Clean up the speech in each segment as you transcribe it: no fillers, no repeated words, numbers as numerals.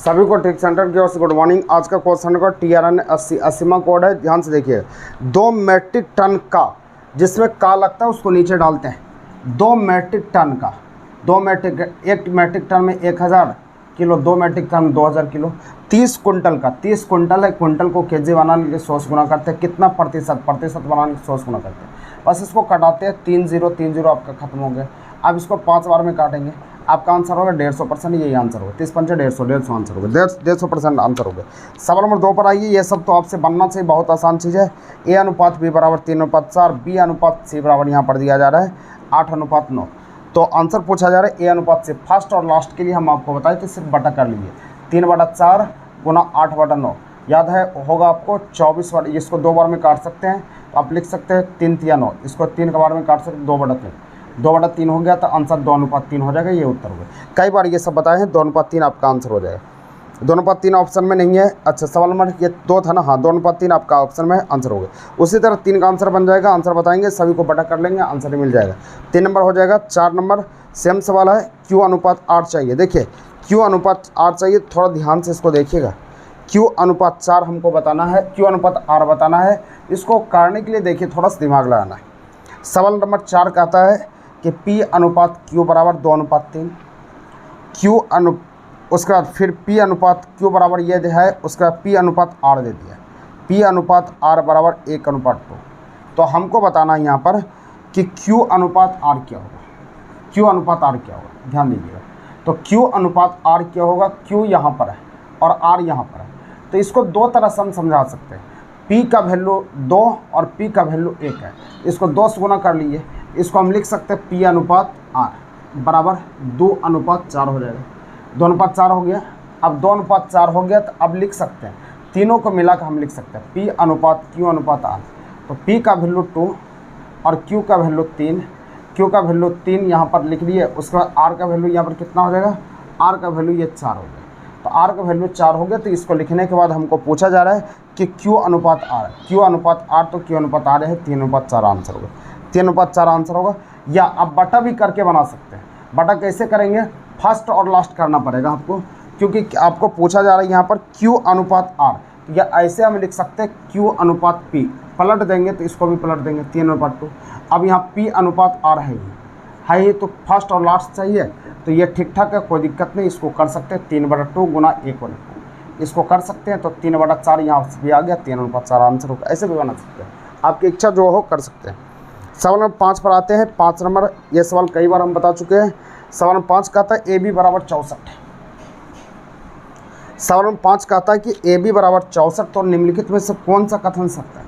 सभी को take centre की ओर से गुड मॉर्निंग। आज का क्वेश्चन का TRN 80वां कोड है, ध्यान से देखिए। 2 मीट्रिक टन का, जिसमें का लगता है उसको नीचे डालते हैं। 2 मीट्रिक टन का, 1 मीट्रिक टन में 1000 किलो, 2 मीट्रिक टन में 2000 किलो। 30 कुंटल का, 30 कुंटल है, कुंटल को केजी बनाने के लिए 100 से गुना करते हैं। कितना प्रतिशत बनाने के 100 से गुना करते हैं। बस इसको कटाते हैं, 3 0 3 0 आपका खत्म हो गया। अब इसको 5 बार में काटेंगे, आपका आंसर होगा 150%। यही आंसर होगा 30 पंचे 150 आंसर होगा, 150% आंसर होगा। सवाल नंबर 2 पर आइए। ये सब तो आपसे बनना चाहिए, बहुत आसान चीज़ है। A अनुपात B बराबर 3:4, B अनुपात C बराबर यहाँ पर दिया जा रहा है 8:9। तो आंसर पूछा जा रहा है A अनुपात C। फर्स्ट और लास्ट के लिए हम आपको बताए थे, सिर्फ बटा कर लीजिए। 3/4 गुना 8/9 याद है, होगा आपको 24 बार। इसको 2 बार में काट सकते हैं, तो आप लिख सकते हैं 3 3 9। इसको 3 बार में काट सकते हैं, 2/3। 2/3 हो गया तो आंसर 2:3 हो जाएगा। ये उत्तर हो गया। कई बार ये सब बताए हैं, 2:3 आपका आंसर हो जाएगा। 2:3 ऑप्शन में नहीं है। अच्छा, सवाल नंबर ये 2 था ना, हाँ 2:3 आपका ऑप्शन में आंसर हो गया। उसी तरह 3 का आंसर बन जाएगा। आंसर बताएंगे, सभी को बटा कर लेंगे, आंसर मिल जाएगा। 3 नंबर हो जाएगा। 4 नंबर सेम सवाल है। Q अनुपात R चाहिए। देखिए Q अनुपात R चाहिए, थोड़ा ध्यान से इसको देखिएगा। Q अनुपात 4 हमको बताना है, Q अनुपात R बताना है। इसको करने के लिए देखिए थोड़ा सा दिमाग लगाना है। सवाल नंबर 4 कहता है कि P अनुपात Q बराबर 2:3। उसके बाद फिर P अनुपात Q बराबर ये है, उसके बाद P अनुपात R दे दिया। P अनुपात R बराबर 1:2। तो हमको बताना है यहाँ पर कि Q अनुपात R क्या होगा। Q अनुपात R क्या होगा, ध्यान दीजिएगा। तो Q अनुपात R क्या होगा, Q यहाँ पर है और R यहाँ पर है। तो इसको 2 तरह से हम समझा सकते हैं। P का वैल्यू 2 और P का वैल्यू 1 है। इसको 2 से गुना कर लीजिए। इसको हम लिख सकते हैं P अनुपात R बराबर 2:4 हो जाएगा। 2:4 हो गया। अब 2:4 हो गया तो अब लिख सकते हैं, तीनों को मिलाकर हम लिख सकते हैं P अनुपात Q अनुपात R। तो P का वैल्यू 2 और Q का वैल्यू 3। Q का वैल्यू 3 यहाँ पर लिख लिए। उसके बाद R का वैल्यू यहाँ पर कितना हो जाएगा, R का वैल्यू ये 4 हो गया। तो R का वैल्यू 4 हो गया। तो इसको लिखने के बाद हमको पूछा जा रहा है कि Q अनुपात R, Q अनुपात R, तो Q अनुपात R है 3:4 आंसर होगा। 3:4 आंसर होगा। या आप बटा भी करके बना सकते हैं। बटा कैसे करेंगे, फर्स्ट और लास्ट करना पड़ेगा आपको, क्योंकि आपको पूछा जा रहा है यहाँ पर Q अनुपात R। या ऐसे हम लिख सकते हैं Q अनुपात P, पलट देंगे तो इसको भी पलट देंगे 3/2। अब यहाँ P अनुपात R है ही, तो फर्स्ट और लास्ट चाहिए। तो ये ठीक ठाक है, कोई दिक्कत नहीं। इसको कर सकते हैं 3/2 गुना 1/2, इसको कर सकते हैं। तो 3/4 यहाँ से भी आ गया, 3:4 आंसर होगा। ऐसे भी बना सकते हैं, आपकी इच्छा जो हो कर सकते हैं। सवाल नंबर 5 पर आते हैं। 5 नंबर, ये सवाल कई बार हम बता चुके हैं। सवाल नंबर 5 कहता है AB बराबर 64। सवाल नंबर 5 कहता है कि AB बराबर 64, तो निम्नलिखित में से कौन सा कथन सत्य है।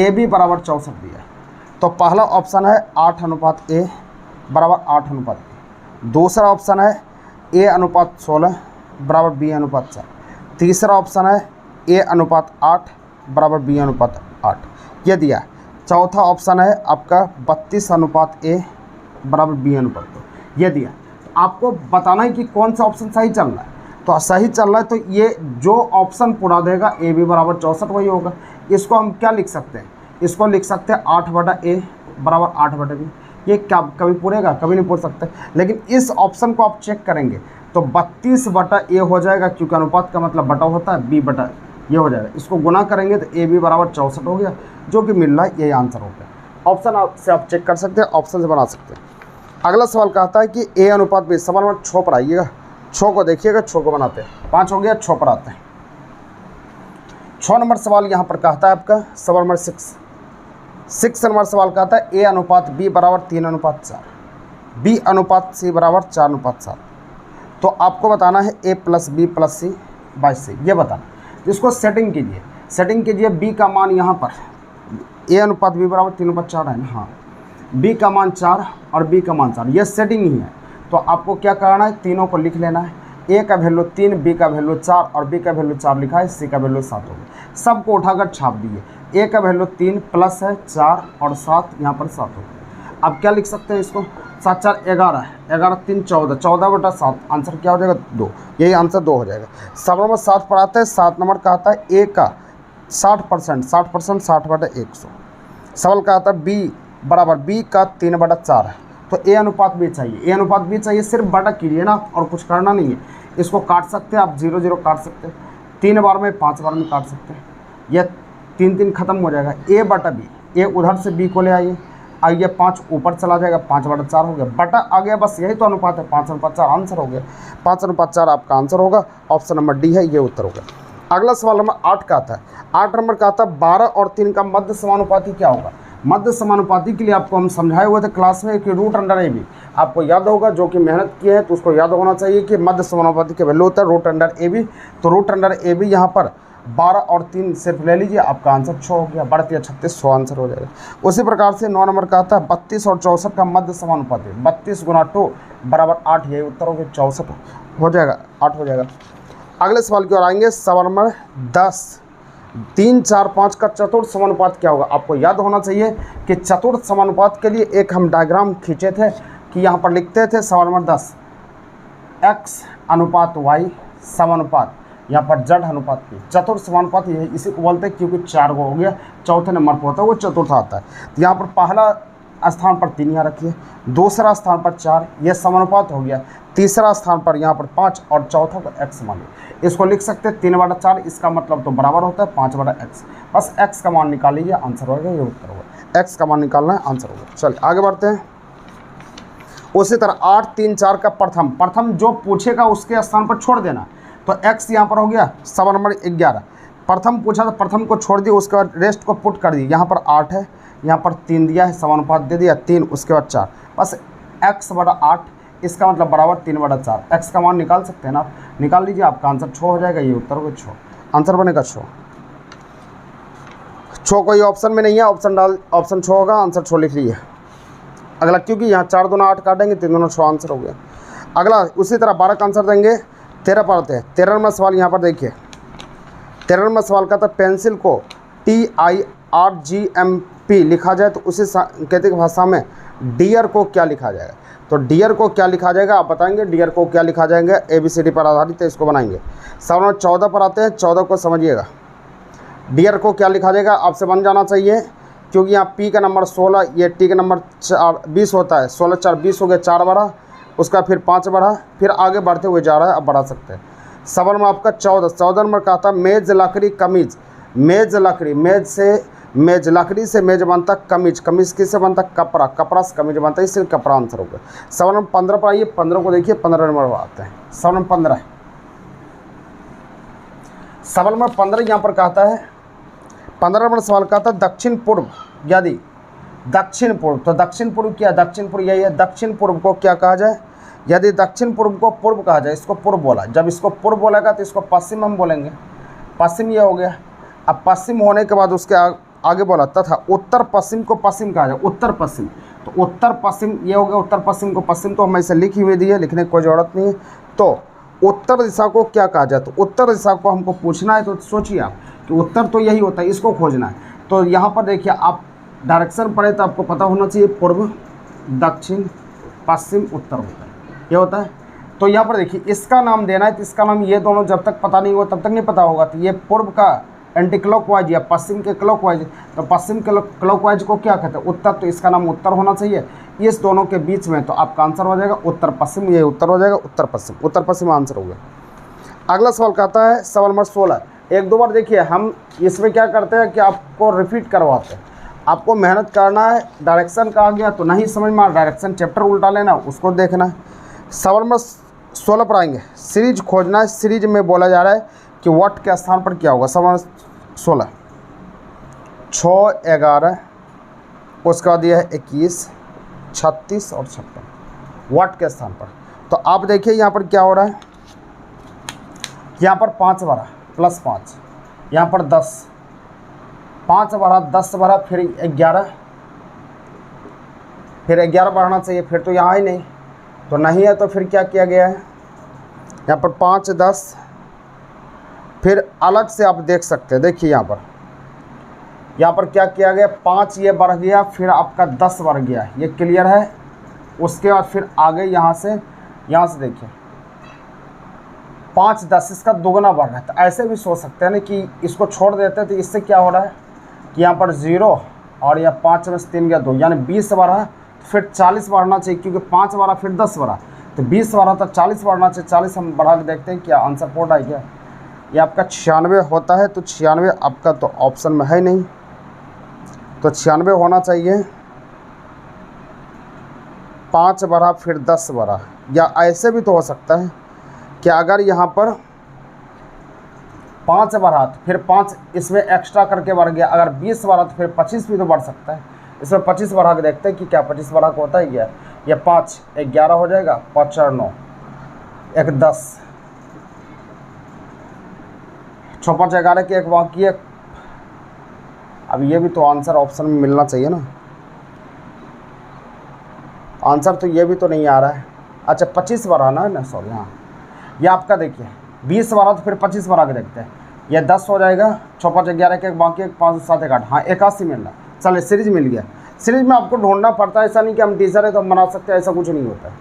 AB बराबर 64 दिया है, तो पहला ऑप्शन है 8:A बराबर 8:B। दूसरा ऑप्शन है A अनुपात 16 बराबर B अनुपात 4। तीसरा ऑप्शन है A अनुपात 8 बराबर B अनुपात 8, ये दिया है। चौथा ऑप्शन है आपका 32:A बराबर B अनुपात 2, ये दिया। आपको बताना है कि कौन सा ऑप्शन सही चल रहा है। तो सही चल रहा है तो ये जो ऑप्शन पूरा देगा AB बराबर 64 वही होगा। इसको हम क्या लिख सकते हैं, इसको लिख सकते हैं 8/A बराबर 8/B। ये क्या कभी पूरेगा, कभी नहीं पूछ सकते। लेकिन इस ऑप्शन को आप चेक करेंगे तो 32/A हो जाएगा, क्योंकि अनुपात का मतलब बटा होता है, B बटा ये हो जाएगा। इसको गुना करेंगे तो AB बराबर 64 हो गया, जो कि मिल रहा है यही आंसर हो गया। ऑप्शन से आप चेक कर सकते हैं, ऑप्शन से बना सकते हैं। अगला सवाल कहता है कि A अनुपात B। सवाल नंबर 6 पर आइएगा, 6 को देखिएगा, 6 को बनाते हैं। 5 हो गया, 6 पर आते हैं। 6 नंबर सवाल यहाँ पर कहता है आपका सवाल नंबर 6 नंबर सवाल कहता है A अनुपात B बराबर 3:4, B अनुपात C बराबर 4:7। तो आपको बताना है A + B + C / C, ये बताना। इसको सेटिंग कीजिए। B का मान यहाँ पर A अनुपात B बराबर 3/4 है ना, हाँ। B का मान 4 और B का मान 4, ये सेटिंग ही है। तो आपको क्या करना है, तीनों को लिख लेना है। A का वैल्यू 3, B का वैल्यू 4 और B का वैल्यू 4 लिखा है, C का वैल्यू 7 हो गया। सबको उठाकर छाप दिए। A का वैल्यू 3 प्लस है 4 और 7, यहाँ पर 7 हो गया। अब क्या लिख सकते हैं इसको, 7 4 11, 11 3 14, 14/7 आंसर क्या हो जाएगा 2, यही आंसर 2 हो जाएगा। सवाल नंबर 7 पर आते हैं। 7 नंबर का आता है A का 60%, 60/100। सवाल का आता है B बराबर B का 3/4 है। तो A अनुपात B चाहिए, A अनुपात B चाहिए, सिर्फ बटा कीजिए ना, और कुछ करना नहीं है। इसको काट सकते हैं आप, 0 0 काट सकते हैं, 3 बार में 5 बार में काट सकते हैं, यह 3 3 खत्म हो जाएगा। ए बटा बी, ए उधर से बी को ले आइए, आइए 5 ऊपर चला जाएगा, 5/4 हो गया, बटा आ गया, बस यही तो अनुपात है, 5/4 आंसर हो गया। 5/4 आपका आंसर होगा, ऑप्शन नंबर डी है, ये उत्तर होगा। अगला सवाल नंबर 8 का आता है। 8 नंबर का आता है 12 और 3 का मध्य समानुपाती क्या होगा। मध्य समानुपाती के लिए आपको हम समझाए हुए थे क्लास में कि रूट अंडर ए बी, आपको याद होगा, जो कि मेहनत की है तो उसको याद होना चाहिए कि मध्य समानुपाती की वैल्यू होता है रूट अंडर ए बी। तो रूट अंडर ए बी यहाँ पर 12 और 3 सिर्फ ले लीजिए, आपका आंसर 6 हो गया, 12 36 100 आंसर हो जाएगा। उसी प्रकार से 9 नंबर का आता है 32 और 64 का मध्य समानुपाती, 32 गुना 2 बराबर 8, यही उत्तर हो गया, 64 हो जाएगा, 8 हो जाएगा। अगले सवाल की ओर आएंगे, सवाल नंबर 10, 3 4 5 का चतुर्थ समानुपात क्या होगा। आपको याद होना चाहिए कि चतुर्थ समानुपात के लिए एक हम डायग्राम खींचे थे कि यहाँ पर लिखते थे सवाल नंबर 10 x अनुपात y समानुपात, यहाँ पर z अनुपात p, चतुर्थ समानुपात यही इसी को बोलते हैं, क्योंकि 4 गो हो गया, चौथे नंबर पर होता है वो चतुर्थ आता है। तो यहाँ पर पहला स्थान पर 3 यहाँ रखिए, दूसरा स्थान पर 4, यह समानुपात हो गया, तीसरा स्थान पर यहाँ पर 5 और चौथा को x मान लीजिए। इसको लिख सकते हैं 3/4, इसका मतलब तो बराबर होता है 5/x, बस x का मान निकाल लीजिए, आंसर होगा, ये उत्तर होगा, x का मान निकालना है, आंसर होगा। चलिए आगे बढ़ते हैं। उसी तरह 8 3 4 का प्रथम जो पूछेगा उसके स्थान पर छोड़ देना, तो x यहाँ पर हो गया सवाल नंबर 11, प्रथम पूछा तो प्रथम को छोड़ दिया, उसके बाद रेस्ट को पुट कर दिया, यहाँ पर 8 है, यहाँ पर 3 दिया है, समानुपात दे दिया 3, उसके बाद 4, बस x/8, इसका मतलब बराबर 3/4, x का मान निकाल सकते हैं ना आप, निकाल लीजिए, आपका आंसर 6 हो जाएगा, ये उत्तर होगा 6, आंसर बनेगा 6। कोई ऑप्शन में नहीं है, ऑप्शन 6 होगा, आंसर 6 लिख लीजिए। अगला, क्योंकि यहाँ 4 दूना 8 काटेंगे, 3 दूना 6 आंसर हो गया। अगला उसी तरह 12 का आंसर देंगे, 13 पर आते हैं। 13 नंबर सवाल यहाँ पर देखिए, 13 नंबर सवाल का था पेंसिल को TIRGMP लिखा जाए तो उसी सांकेतिक भाषा में डियर को क्या लिखा जाएगा। तो डियर को क्या लिखा जाएगा आप बताएंगे, डियर को क्या लिखा जाएगा, ABCD पर आधारित है, इसको बनाएंगे। सवाल नंबर 14 पर आते हैं, 14 को समझिएगा, डियर को क्या लिखा जाएगा आपसे बन जाना चाहिए, क्योंकि यहाँ P का नंबर 16, ये T का नंबर 20 होता है, 16 4 20 हो गया, 4 बढ़ा, उसका फिर 5 बढ़ा, फिर आगे बढ़ते हुए जा रहा है, अब बढ़ा सकते हैं। सवाल में आपका 14 नंबर का था मेज लकड़ी कमीज, मेज लकड़ी, मेज से मेज, लकड़ी से मेज बनता, कमीज, कमीज किससे बनता, कपड़ा, कपड़ा से कमीज बनता है, इसलिए कपड़ा आंसर होगा। सवाल नंबर 15 पर आइए, 15 को देखिए, 15 नंबर पर आते हैं। सवाल नंबर 15, सवाल नंबर 15 यहाँ पर कहता है, 15 नंबर सवाल कहता है दक्षिण पूर्व, यदि दक्षिण पूर्व, तो दक्षिण पूर्व क्या, दक्षिण पूर्व यही है, दक्षिण पूर्व को क्या कहा जाए, यदि दक्षिण पूर्व को पूर्व कहा जाए, इसको पूर्व बोला, जब इसको पूर्व बोलेगा तो इसको पश्चिम हम बोलेंगे, पश्चिम ये हो गया। अब पश्चिम होने के बाद उसके आगे बोला तथा उत्तर पश्चिम को पश्चिम कहा जाए, उत्तर पश्चिम, तो उत्तर पश्चिम ये हो गया, उत्तर पश्चिम को पश्चिम, तो हम ऐसे लिखी हुई दी है, लिखने की कोई ज़रूरत नहीं है। तो उत्तर दिशा को क्या कहा जाए, तो उत्तर दिशा को हमको पूछना है, तो सोचिए आप कि उत्तर तो यही होता है, इसको खोजना है। तो यहाँ पर देखिए, आप डायरेक्शन पढ़े तो आपको पता होना चाहिए, पूर्व दक्षिण पश्चिम उत्तर होता है, ये होता है। तो यहाँ पर देखिए, इसका नाम देना है, तो इसका नाम, ये दोनों जब तक पता नहीं हुआ तब तक नहीं पता होगा। तो ये पूर्व का एंटी क्लॉकवाइज या पश्चिम के क्लॉकवाइज, तो पश्चिम के क्लॉकवाइज को क्या कहते हैं, उत्तर, तो इसका नाम उत्तर होना चाहिए, इस दोनों के बीच में, तो आपका आंसर हो जाएगा उत्तर पश्चिम, ये उत्तर हो जाएगा उत्तर पश्चिम, उत्तर पश्चिम आंसर हो गया। अगला सवाल कहता है सवाल नंबर 16, 1-2 बार देखिए, हम इसमें क्या करते हैं कि आपको रिपीट करवाते हैं, आपको मेहनत करना है, डायरेक्शन कहा गया तो नहीं समझ में, डायरेक्शन चैप्टर उल्टा लेना, उसको देखना है। सवाल नंबर 16 पर आएंगे, सीरीज खोजना है, सीरीज में बोला जा रहा है कि व्हाट के स्थान पर क्या होगा। सवाल 16, 6 11, उसके बाद यह है 21 36 और 56, व्हाट के स्थान पर। तो आप देखिए यहाँ पर क्या हो रहा है, यहाँ पर 5 बढ़ा प्लस 5, यहाँ पर 10, 5 बढ़ा 10 बढ़ा, फिर 11, फिर 11 बढ़ना चाहिए, फिर तो यहाँ ही नहीं, तो नहीं है, तो फिर क्या किया गया है, यहाँ पर 5 10, फिर अलग से आप देख सकते हैं, देखिए यहाँ पर क्या किया गया, 5 ये बढ़ गया, फिर आपका 10 बढ़ गया, ये क्लियर है। उसके बाद फिर आगे यहाँ से देखिए 5 10, इसका दोगुना बढ़ रहा है। तो ऐसे भी सोच सकते हैं ना कि इसको छोड़ देते हैं, तो इससे क्या हो रहा है कि यहाँ पर 0 और यह 5 में से 3 गया 2, यानी 20 बढ़ा, फिर 40 बढ़ना चाहिए, क्योंकि 5 बढ़ा फिर 10 बढ़ा, तो 20 12 था, 40 बढ़ना चाहिए, 40 हम बढ़ा के देखते हैं क्या आंसर पोर्ट है क्या। ये आपका 96 होता है, तो 96 आपका तो ऑप्शन में है नहीं, तो 96 होना चाहिए। 5 बढ़ा फिर 10 बढ़ा, या ऐसे भी तो हो सकता है कि अगर यहाँ पर 5 बढ़ा तो फिर 5 इसमें एक्स्ट्रा करके बढ़ गया, अगर 20 बढ़ा तो फिर 25 भी तो बढ़ सकता है। इसमें 25 बढ़ा के देखते हैं कि क्या 25 बढ़ा के होता है क्या। या 5 11 हो जाएगा, 5 4 9, 1 10, 6 5 11 की एक बाकी है। अब ये भी तो आंसर ऑप्शन में मिलना चाहिए ना, आंसर तो ये भी तो नहीं आ रहा है। अच्छा 25 बढ़ाना है ना, सॉरी हाँ, ये आपका देखिए 20 बढ़ा तो फिर 25 बढ़ा के देखते हैं। ये 10 हो जाएगा, 6 5 11 के एक बाकी, 1 5 7 1 8, हाँ 81 मिल रहा। चलिए सीरीज मिल गया। सीरीज में आपको ढूंढना पड़ता है, ऐसा नहीं कि हम टीचर है तो हम बना सकते हैं, ऐसा कुछ नहीं होता है।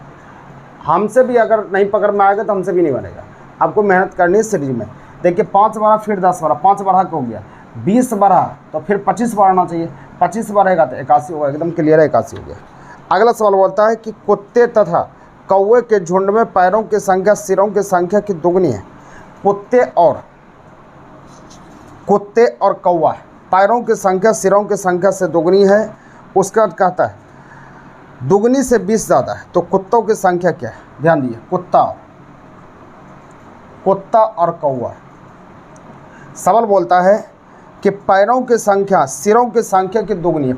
हमसे भी अगर नहीं पकड़ में आएगा तो हमसे भी नहीं बनेगा, आपको मेहनत करनी है सीरीज में। देखिए 5 बढ़ा फिर 10 बढ़ा, 5 बढ़ा के हो गया, 20 बढ़ा तो फिर 25 बढ़ाना चाहिए, 25 बढ़ेगा तो 81 होगा, एकदम क्लियर है 81 हो गया। अगला सवाल बोलता है कि कुत्ते तथा कौवे के झुंड में पैरों की संख्या सिरों की संख्या की दुगनी है। कुत्ते और कौवा पैरों की संख्या सिरों की संख्या से दुगनी है। उसका अर्थ कहता है दुगनी से 20 ज़्यादा है, तो कुत्तों की संख्या क्या है, ध्यान दिए, कुत्ता और कौवा। सवाल बोलता है कि पैरों की संख्या सिरों की संख्या की दुगनी है।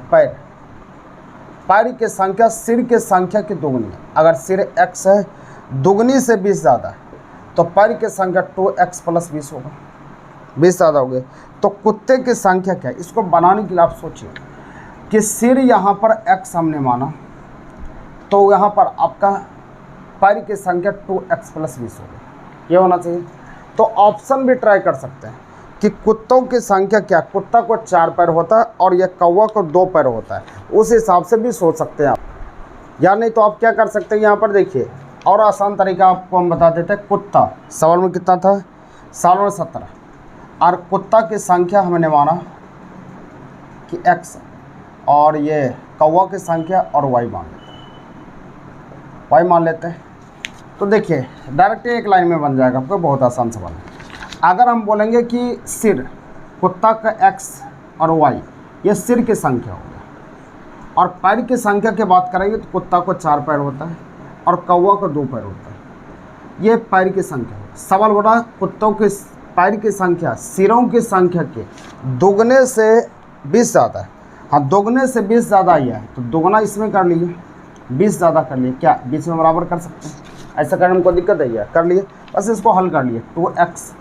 पैर की संख्या सिर की संख्या की दुगनी है। अगर सिर x है, दुगनी से 20 ज़्यादा है, तो पैर की संख्या 2x + 20 होगा, 20 ज़्यादा हो गए। तो कुत्ते की संख्या क्या है, इसको बनाने के लिए आप सोचिए कि सिर यहाँ पर x हमने माना, तो यहाँ पर आपका पैर की संख्या 2x + 20 होगा, ये होना चाहिए। तो ऑप्शन भी ट्राई कर सकते हैं कि कुत्तों की संख्या क्या, कुत्ता को 4 पैर होता है और यह कौवा को 2 पैर होता है, उस हिसाब से भी सोच सकते हैं आप। या नहीं तो आप क्या कर सकते हैं, यहाँ पर देखिए और आसान तरीका आपको हम बता देते हैं। कुत्ता सवाल में कितना था, सवाल में 17, और कुत्ता की संख्या हमने माना कि x, और ये कौवा की संख्या और y मान लेते हैं। तो देखिए डायरेक्ट एक लाइन में बन जाएगा आपको, बहुत आसान सवाल है। अगर हम बोलेंगे कि सिर कुत्ता का x और y, ये सिर की संख्या हो गया, और पैर की संख्या की बात करेंगे तो कुत्ता को 4 पैर होता है और कौवा को 2 पैर होता है, ये पैर की संख्या है। सवाल बोला कुत्तों के पैर की संख्या सिरों की संख्या के दोगुने से 20 ज़्यादा है। हाँ दोगुने से 20 ज़्यादा आया है, तो दोगुना इसमें कर लिए, 20 ज़्यादा कर लिए, क्या बीच में बराबर कर सकते हैं, ऐसा करने में कोई दिक्कत नहीं है, कर लिए। बस इसको हल कर लिए, 2x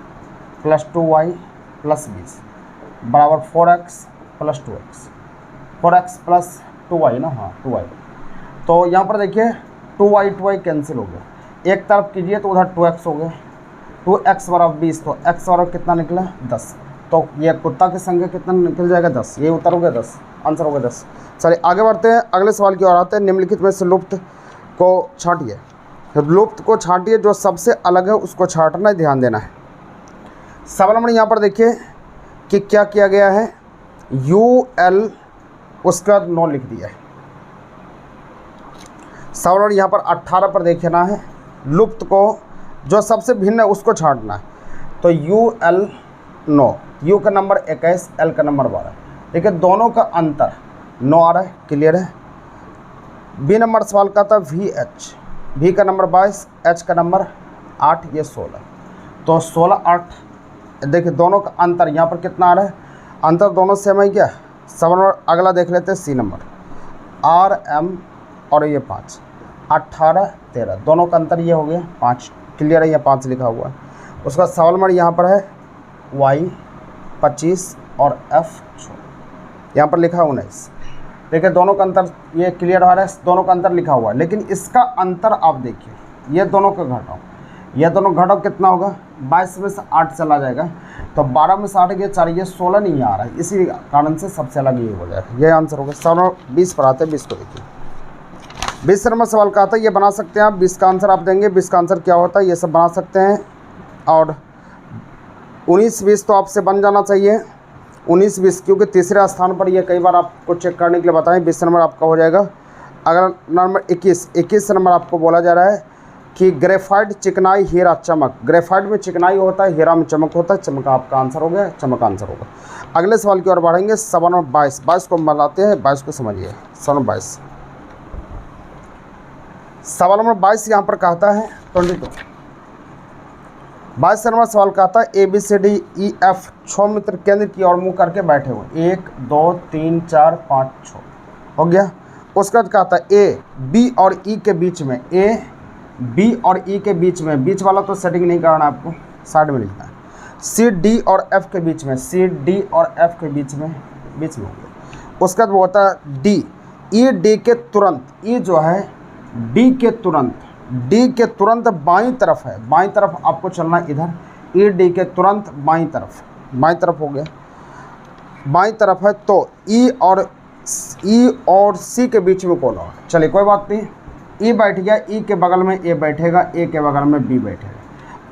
+ 2y + 20 बराबर 4x + 2x, 4x + 2y ना, हाँ 2y। तो यहाँ पर देखिए 2y कैंसिल हो गया, एक तरफ कीजिए तो उधर 2x हो गया, 2x बराबर 20, तो x बराबर कितना निकला 10। तो ये कुत्ता की संख्या कितना निकल जाएगा 10, ये उत्तर हो गया 10, आंसर हो गया 10। चलिए आगे बढ़ते हैं, अगले सवाल की ओर आते हैं। निम्नलिखित में से लुप्त को छांटिए। लुप्त को छांटिए, जो सबसे अलग है उसको छांटना है, ध्यान देना है। सवाल नंबर यहाँ पर देखिए कि क्या किया गया है, UL उसका 9 लिख दिया है। सवाल नंबर यहाँ पर 18 पर देखना है, लुप्त को जो सबसे भिन्न है उसको छांटना है। तो UL 9, U का नंबर 21, L का नंबर 12। देखिए दोनों का अंतर 9 आ रहा है, क्लियर है। बी नंबर सवाल का था VH, V का नंबर 22, H का नंबर 8, ये 16। तो 16 8, देखिए दोनों का अंतर यहाँ पर कितना आ रहा है, अंतर दोनों सेम है क्या। सवाल अगला देख लेते हैं, C नंबर RM और ये 5, 18 13, दोनों का अंतर ये हो गया 5, क्लियर है, ये 5 लिखा हुआ है। उसका सवाल नंबर यहाँ पर है Y 25 और F यहाँ पर लिखा है 19। देखिए दोनों का अंतर ये क्लियर हो रहा है, दोनों का अंतर लिखा हुआ है, लेकिन इसका अंतर आप देखिए, ये दोनों का घटाओ, ये दोनों घटाओ कितना होगा, 22 में से 8 चला जाएगा, तो 12 में से 8 गया 4, ये 16 नहीं आ रहा है, इसी कारण से सबसे अलग ये हो जाएगा, ये आंसर होगा। सवाल 20 पर आते हैं, 20 को देखिए। 20 नंबर सवाल का आता है, ये बना सकते हैं आप, 20 का आंसर आप देंगे, 20 का आंसर क्या होता है ये सब बना सकते हैं। और 19 20 तो आपसे बन जाना चाहिए, 19 20, क्योंकि तीसरे स्थान पर ये कई बार आपको चेक करने के लिए बताएं। 20 नंबर आपका हो जाएगा। अगर नंबर 21 नंबर आपको बोला जा रहा है कि ग्रेफाइट चिकनाई हीरा चमक, ग्रेफाइट में चिकनाई होता है, हीरा में चमक होता है, चमक आपका आंसर हो गया, चमक आंसर होगा। अगले सवाल की ओर बढ़ेंगे। सवाल नंबर 22, 22 को बनाते हैं, 22 को समझिए। सवाल नंबर 22, सवाल नंबर 22 यहाँ पर कहता है 22, 22 नंबर सवाल कहता है A B C D E F 6 मित्र केंद्र की ओर मुँह करके बैठे हुए, 1 2 3 4 5 6 हो गया। उसका कहता है ए बी और ई के बीच में, ए बी और ई के बीच में, बीच वाला तो सेटिंग नहीं करना आपको, साइड में लिखना है। सी डी और एफ के बीच में, सी डी और एफ के बीच में हो गया। उसका वो होता है डी, ई डी के तुरंत, ई जो है डी के तुरंत, डी के तुरंत बाईं तरफ है, बाईं तरफ आपको चलना है इधर, ई डी के तुरंत बाईं तरफ हो गया, बाईं तरफ है। तो ई और सी के बीच में कौन होगा? चलिए कोई बात नहीं, ई बैठ गया, ई के बगल में ए बैठेगा, ए के बगल में बी बैठेगा,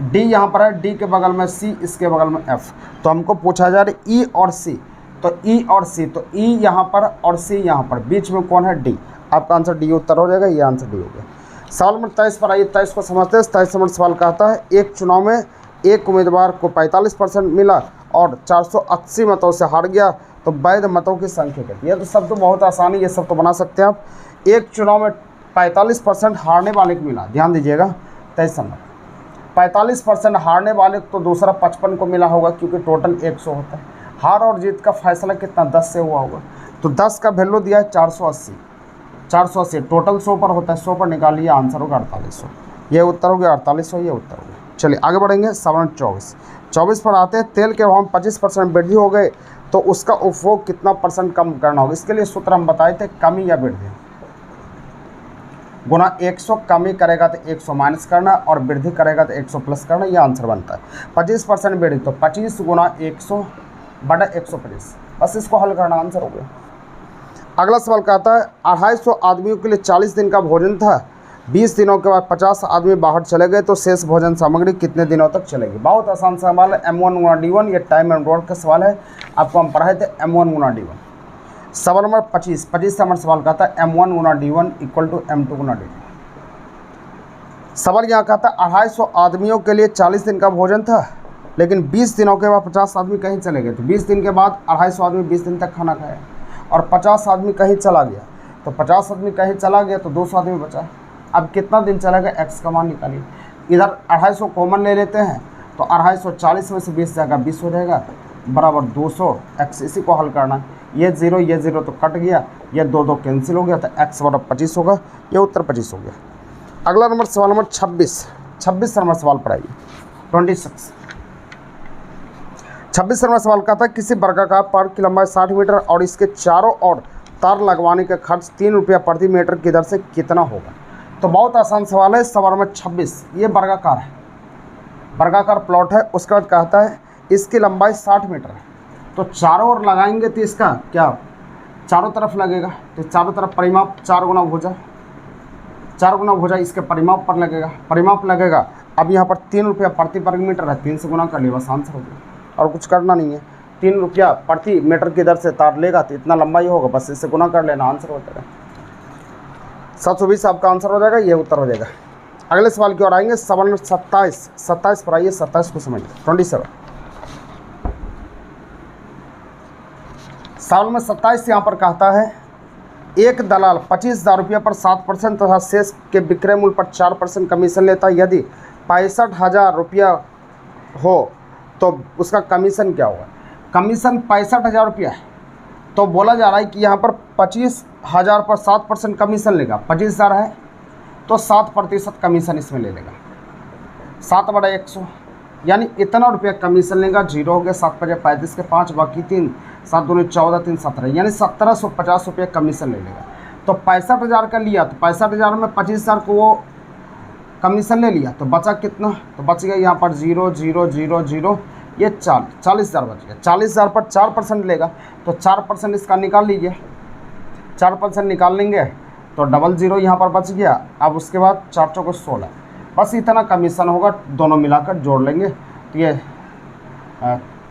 डी यहाँ पर है, डी के बगल में सी, इसके बगल में एफ। तो हमको पूछा जा रहा है ई और सी, तो ई और सी, तो ई यहाँ पर और सी यहाँ पर, बीच में कौन है? डी। आपका आंसर डी उत्तर हो जाएगा, ये आंसर डी हो गया। सवाल नंबर 23 पर आइए, 23 को समझते हैं। 23 नंबर सवाल कहता है एक चुनाव में एक उम्मीदवार को 45% मिला और 480 मतों से हार गया, तो वैध मतों की संख्या कितनी? ये तो सब तो बहुत आसानी, ये सब तो बना सकते हैं आप। एक चुनाव में 45% हारने वाले को मिला, ध्यान दीजिएगा। 23 नंबर 45% हारने वाले को, तो दूसरा 55 को मिला होगा, क्योंकि टोटल 100 होता है। हार और जीत का फैसला कितना? 10 से हुआ होगा, तो 10 का वैल्यू दिया है 480, 480 टोटल 100 पर होता है, 100 पर निकालिए, आंसर होगा 4800। ये उत्तर हो गया 4800, ये उत्तर हो गया। चलिए आगे बढ़ेंगे। सवाल 24 पर आते हैं। तेल के भाव में 25% वृद्धि हो गए, तो उसका उपभोग कितना % कम करना होगा? इसके लिए सूत्र हम बताए थे, कमी या वृद्धि गुना 100, कमी करेगा तो 100 माइनस करना, और वृद्धि करेगा तो 100 प्लस करना, यह आंसर बनता है। 25% वृद्धि, तो 25 गुना 100 बटा 125, बस इसको हल करना, आंसर हो गया। अगला सवाल कहता है 250 आदमियों के लिए 40 दिन का भोजन था, 20 दिनों के बाद 50 आदमी बाहर चले गए, तो शेष भोजन सामग्री कितने दिनों तक चलेगी? बहुत आसान सवाल है, M1 गुना D1, ये टाइम एंड वर्क का सवाल है, आपको हम पढ़ाए थे M1 गुना D1। सवाल नंबर 25 नंबर सवाल कहता है M1 Guna D1 equal to M2 Guna D2। सवाल यहाँ कहता है 250 आदमियों के लिए 40 दिन का भोजन था, लेकिन 20 दिनों के बाद 50 आदमी कहीं चले गए, तो 20 दिन के बाद 250 आदमी 20 दिन तक खाना खाया, और 50 आदमी कहीं चला गया, तो 50 आदमी कहीं चला गया तो 200 आदमी बचा। अब कितना दिन चलेगा? x का मान निकालिए। इधर 250 कॉमन ले लेते हैं, तो 240 में से 20 जाएगा, 20 हो जाएगा, बराबर 200 x। इसी को हल करना है, ये 0 तो कट गया, ये 2 कैंसिल हो गया, तो x बराबर 25 होगा, ये उत्तर 25 हो गया। अगला नंबर सवाल नंबर 26 नंबर सवाल पढ़ाइए। 26 नंबर सवाल का था किसी वर्गाकार पार्क की लंबाई 60 मीटर और इसके चारों ओर तार लगवाने का खर्च 3 रुपया प्रति मीटर की दर से कितना होगा? तो बहुत आसान सवाल है। सवाल नंबर 26, ये वर्गाकार है, वर्गाकार प्लॉट है। उसका कहता है इसकी लंबाई 60 मीटर है, तो चारों ओर लगाएंगे तो इसका क्या चारों तरफ लगेगा, तो चारों तरफ परिमाप 4 गुना भुजा इसके परिमाप पर लगेगा, अब यहाँ पर 3 रुपया प्रति वर्ग मीटर है, 3 से गुना कर लिया, बस आंसर हो गया, और कुछ करना नहीं है। 3 रुपया प्रति मीटर की दर से तार लेगा तो इतना लंबाई होगा, बस इससे गुना कर लेना, आंसर हो जाएगा। 720 आपका आंसर हो जाएगा, ये उत्तर हो जाएगा। अगले सवाल की ओर आएंगे। सवाल नंबर 27 पर आइए, 27 को समझिए। 27 सवाल में 27 यहाँ पर कहता है एक दलाल 25,000 रुपये पर 7% तथा शेष के विक्रय मूल्य पर 4% कमीशन लेता है। यदि 65,000 रुपया हो तो उसका कमीशन क्या होगा? कमीशन 65,000 रुपया है, तो बोला जा रहा है कि यहाँ पर 25,000 पर 7% कमीशन लेगा। 25,000 है तो 7% कमीशन इसमें ले लेगा, 7/100, यानी इतना रुपया कमीशन लेगा। 0 हो गया, 7 × 35 के 5, बाकी 3, 7 दूनी 14, 3 17, यानी 1750 रुपये कमीशन ले लेगा। तो 65,000 का लिया, तो 65,000 में 25,000 को वो कमीशन ले लिया, तो बचा कितना? तो बच गया यहाँ पर 0 0 0 0, ये 40,000 बच गया। 40,000 पर 4% लेगा, तो 4% इसका निकाल लीजिए, 4% निकाल लेंगे तो 00 यहाँ पर बच गया। अब उसके बाद 4 चौके 16, बस इतना कमीशन होगा, दोनों मिलाकर जोड़ लेंगे तो ये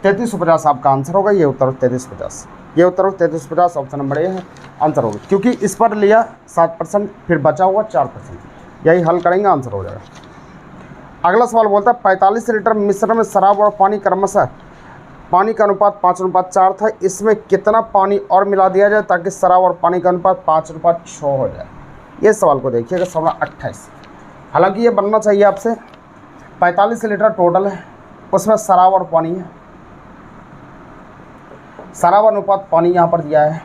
3350 आपका आंसर होगा। ये उत्तर 3350, ये उत्तर 3350, ऑप्शन नंबर ए है आंसर होगा, क्योंकि इस पर लिया 7%, फिर बचा हुआ 4%, यही हल करेंगे, आंसर हो जाएगा। अगला सवाल बोलता है 45 लीटर मिश्रण में शराब और पानी क्रमशः पानी का अनुपात 5:4 था, इसमें कितना पानी और मिला दिया जाए ताकि शराब और पानी का अनुपात 5:6 हो जाए। ये सवाल को देखिएगा, सवाल 28। हालांकि ये बनना चाहिए आपसे। 45 लीटर टोटल है, उसमें शराब और पानी है, शराब अनुपात पानी यहाँ पर दिया है,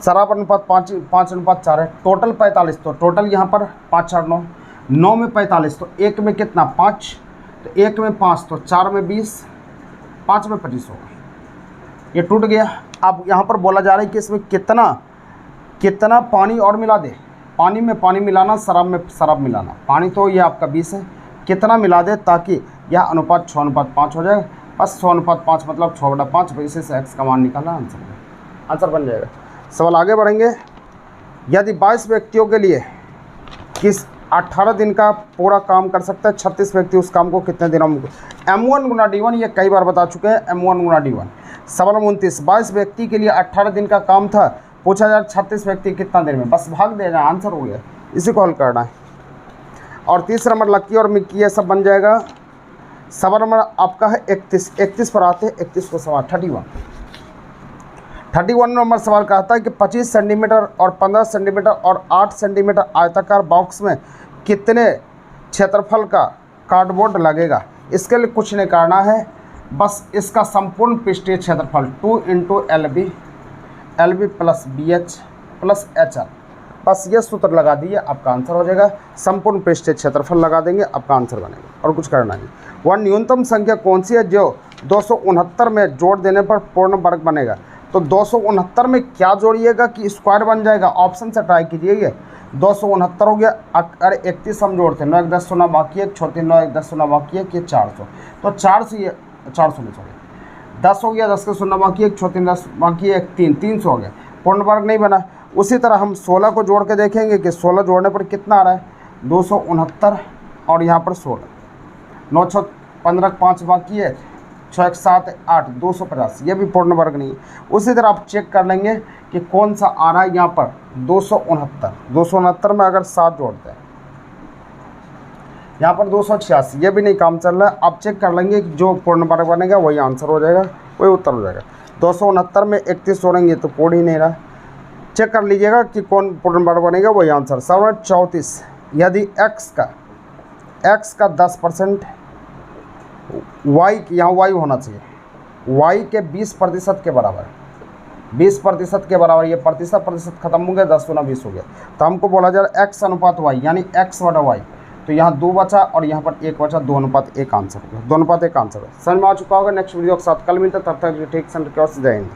शराब अनुपात 5:4 है, टोटल 45। तो टोटल यहाँ पर 5 4 9, 9 में 45, तो 1 में कितना 5, तो 1 में 5, तो 4 में 20, 5 में 25 होगा। ये टूट गया। अब यहाँ पर बोला जा रहा है कि इसमें कितना पानी और मिला दे। पानी में पानी मिलाना, शराब में शराब मिलाना। पानी तो ये आपका 20 है, कितना मिला दे ताकि यह अनुपात 6:5 हो जाए। बस 6:5 मतलब 6/5। इसी से x का मान निकालना, आंसर बन जाएगा। सवाल आगे बढ़ेंगे। यदि 22 व्यक्तियों के लिए किस 18 दिन का पूरा काम कर सकता है, 36 व्यक्ति उस काम को कितने दिनों में। M1 गुना D1 ये कई बार बता चुके हैं, M1 गुना D1। सवाल 29, 22 व्यक्ति के लिए 18 दिन का काम था, पूछा जाए 36 व्यक्ति कितना देर में। बस भाग देना, आंसर हो गया। इसी को हल करना है। और तीसरा नंबर लक्की और मिक्की, ये सब बन जाएगा। सवाल नंबर आपका है 31 पर आते हैं। 31 को सवाल 31 नंबर सवाल कहता है कि 25 सेंटीमीटर और 15 सेंटीमीटर और 8 सेंटीमीटर आयताकार बॉक्स में कितने क्षेत्रफल का कार्डबोर्ड लगेगा। इसके लिए कुछ नहीं करना है, बस इसका संपूर्ण पृष्ठीय क्षेत्रफल 2 × LB plus BH plus HR, बस ये सूत्र लगा दिए, आपका आंसर हो जाएगा। संपूर्ण पृष्ठीय क्षेत्रफल लगा देंगे, आपका आंसर बनेगा, और कुछ करना नहीं। वह न्यूनतम संख्या कौन सी है जो 269 में जोड़ देने पर पूर्ण वर्ग बनेगा। तो 269 में क्या जोड़िएगा कि स्क्वायर बन जाएगा। ऑप्शन से ट्राई कीजिए। 269 हो गया, अरे 31 हम जोड़ते हैं, 9 1 10 सोना बाकी है, छोटी 9 1 10 सोना बाकी है, कि 400। तो 400 नहीं, सॉरी 10 हो गया, 10 का सोना बाकी है, छोटी 10 बाकी है, 300 हो गया, पूर्ण वर्ग नहीं बना। उसी तरह हम 16 को जोड़ के देखेंगे कि 16 जोड़ने पर कितना आ रहा है, 269 और यहाँ पर 16, 9 6 15 5 बाकी है, 6 1 7 8, 250, ये भी पूर्ण वर्ग नहीं है। उसी तरह आप चेक कर लेंगे कि कौन सा आ रहा है यहाँ पर 269 में अगर 7 जोड़ते हैं, यहाँ पर 286, ये भी नहीं काम चल रहा है। आप चेक कर लेंगे कि जो पूर्ण वर्ग बनेगा वही आंसर हो जाएगा, वही उत्तर हो जाएगा। 269 में 31 जोड़ेंगे तो पूर्ण ही नहीं रहा। चेक कर लीजिएगा कि कौन पूर्ण वर्ग बनेगा, वही आंसर। सवाल 34, यदि x का 10% y, यहाँ y होना चाहिए, y के 20% के बराबर, 20% के बराबर। ये प्रतिशत खत्म हो गया, 10 गुना 20 हो गया। तो हमको बोला जा रहा है x अनुपात y, यानी x/y। तो यहाँ 2 बचा और यहाँ पर 1 बचा, 2:1 आंसर हो गया। 2:1 आंसर है। समझ में आ चुका होगा। नेक्स्ट वीडियो के साथ कल मिलते हैं, तब तक ठीक से जय हिंद।